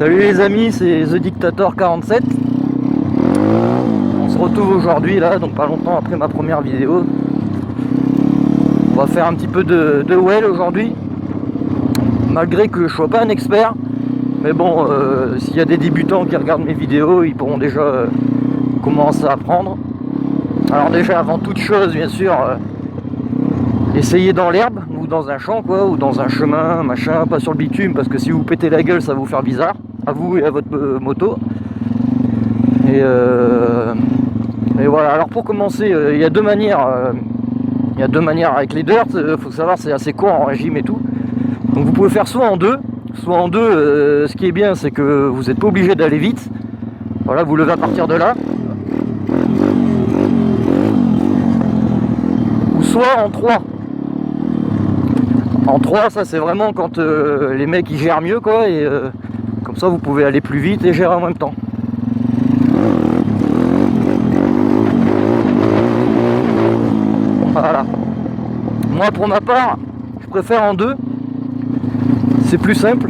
Salut les amis, c'est The Dictator 47. On se retrouve aujourd'hui là, donc pas longtemps après ma première vidéo. On va faire un petit peu de well aujourd'hui. Malgré que je sois pas un expert. Mais bon, s'il y a des débutants qui regardent mes vidéos, ils pourront déjà commencer à apprendre. Alors déjà, avant toute chose, bien sûr, essayez dans l'herbe, ou dans un champ, quoi, ou dans un chemin, machin, pas sur le bitume, parce que si vous pétez la gueule, ça va vous faire bizarre, à vous et à votre moto. Et voilà, alors pour commencer, il y a deux manières. Il y a deux manières avec les dirt, faut savoir, c'est assez court en régime et tout. Donc vous pouvez faire soit en deux, ce qui est bien, c'est que vous n'êtes pas obligé d'aller vite. Voilà, vous levez à partir de là. Ou soit en 3. En 3, ça c'est vraiment quand les mecs ils gèrent mieux, quoi, et comme ça vous pouvez aller plus vite et gérer en même temps. Voilà. Moi pour ma part, je préfère en 2. C'est plus simple.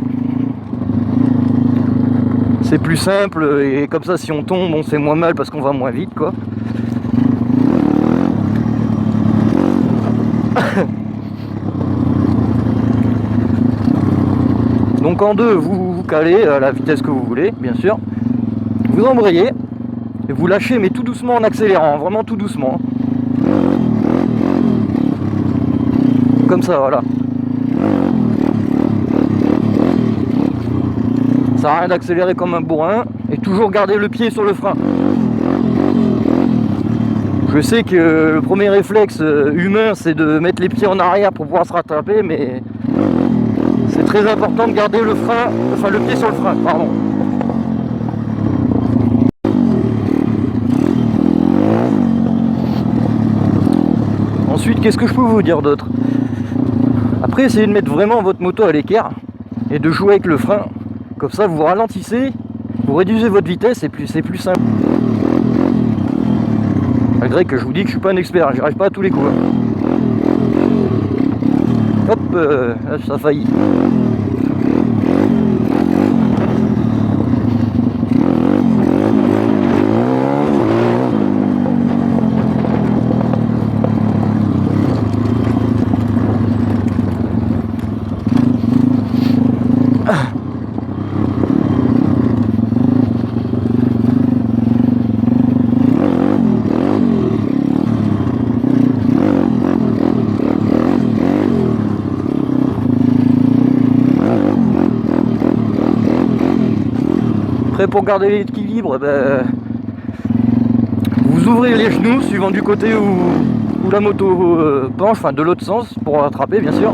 C'est plus simple et comme ça si on tombe on fait moins mal parce qu'on va moins vite, quoi. Donc en 2 vous calez à la vitesse que vous voulez, bien sûr. Vous embrayez et vous lâchez, mais tout doucement en accélérant, vraiment tout doucement. Comme ça, voilà. Ça sert à rien d'accélérer comme un bourrin et toujours garder le pied sur le frein. Je sais que le premier réflexe humain c'est de mettre les pieds en arrière pour pouvoir se rattraper, mais c'est très important de garder le frein, enfin le pied sur le frein, pardon. Ensuite, qu'est-ce que je peux vous dire d'autre? Après, essayez de mettre vraiment votre moto à l'équerre et de jouer avec le frein. Comme ça, vous ralentissez, vous réduisez votre vitesse et c'est plus simple. Malgré que je vous dis que je suis pas un expert, j'y arrive pas à tous les coups. Hop, là, ça a failli. Après, pour garder l'équilibre, vous ouvrez les genoux suivant du côté où la moto penche, enfin de l'autre sens pour rattraper, bien sûr.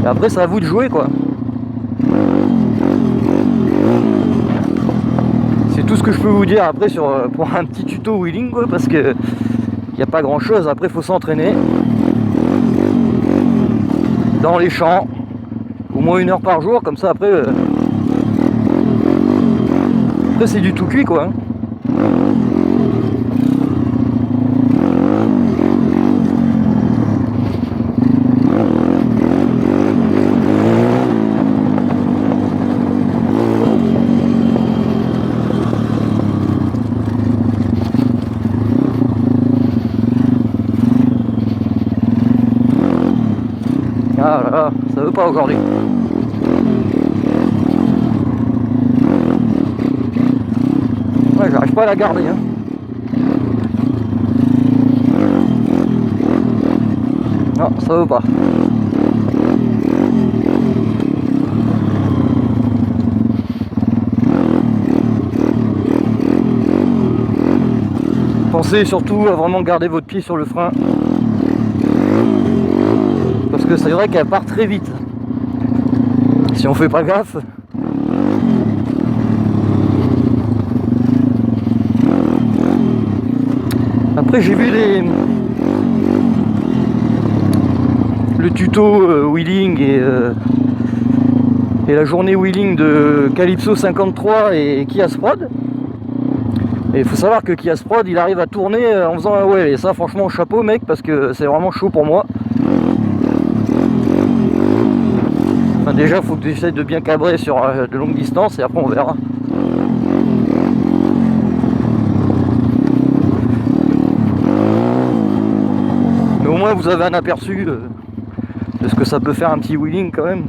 Et après, c'est à vous de jouer, quoi. C'est tout ce que je peux vous dire après pour un petit tuto wheeling, quoi, parce que il n'y a pas grand chose. Après, il faut s'entraîner dans les champs au moins 1 heure par jour, comme ça après c'est du tout cuit, quoi. Ah là là, ça veut pas aujourd'hui. Ouais, j'arrive pas à la garder, hein. Non, ça veut pas. Pensez surtout à vraiment garder votre pied sur le frein. Parce que c'est vrai qu'elle part très vite. Si on fait pas gaffe. Après j'ai vu le tuto wheeling et la journée wheeling de Calypso 53 et Kia Sprod. Et il faut savoir que Kia Sprod il arrive à tourner en faisant un well, et ça franchement chapeau mec, parce que c'est vraiment chaud pour moi. Enfin, déjà, il faut que tu essaies de bien cabrer sur de longues distances et après on verra. Mais au moins vous avez un aperçu de ce que ça peut faire un petit wheeling quand même.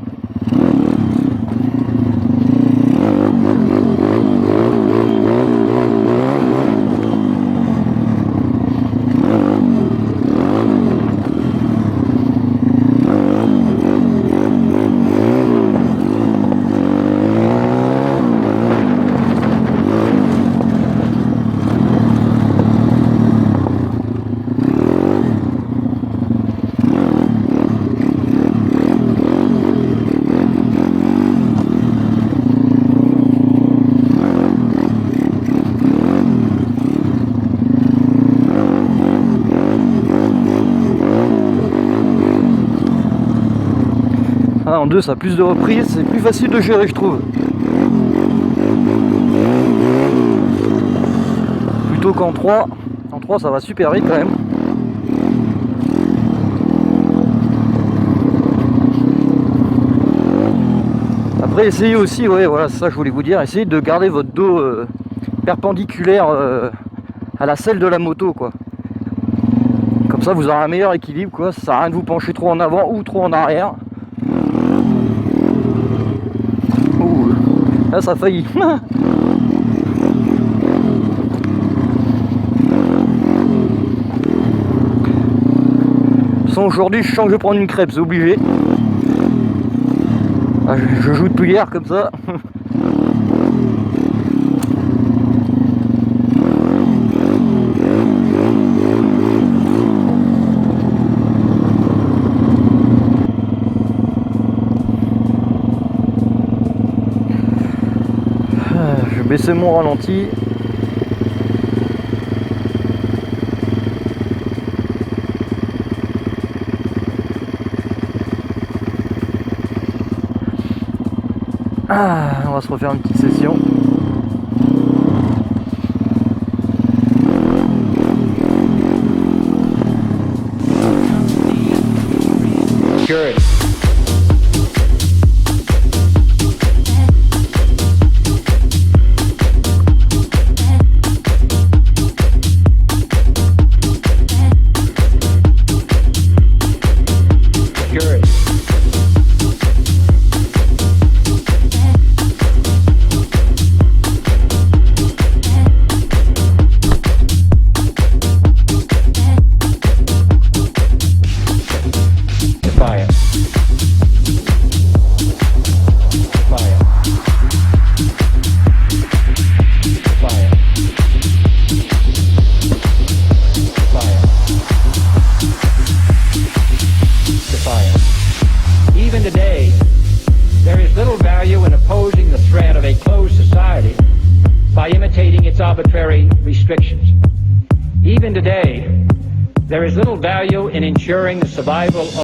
Ah, en 2 ça a plus de reprises, c'est plus facile de gérer je trouve. Plutôt qu'en 3. En 3 ça va super vite quand même. Après essayez aussi, ouais voilà c'est ça que je voulais vous dire, essayez de garder votre dos perpendiculaire à la selle de la moto quoi. Comme ça vous aurez un meilleur équilibre quoi, ça sert à rien de vous pencher trop en avant ou trop en arrière. Là ça a failli. Sans aujourd'hui je sens que je vais prendre une crêpe, c'est obligé. Ah, je joue depuis hier comme ça. Je vais baisser mon ralenti. Ah, on va se refaire une petite session. Good. Even today, there is little value in opposing the threat of a closed society by imitating its arbitrary restrictions. Even today, there is little value in ensuring the survival of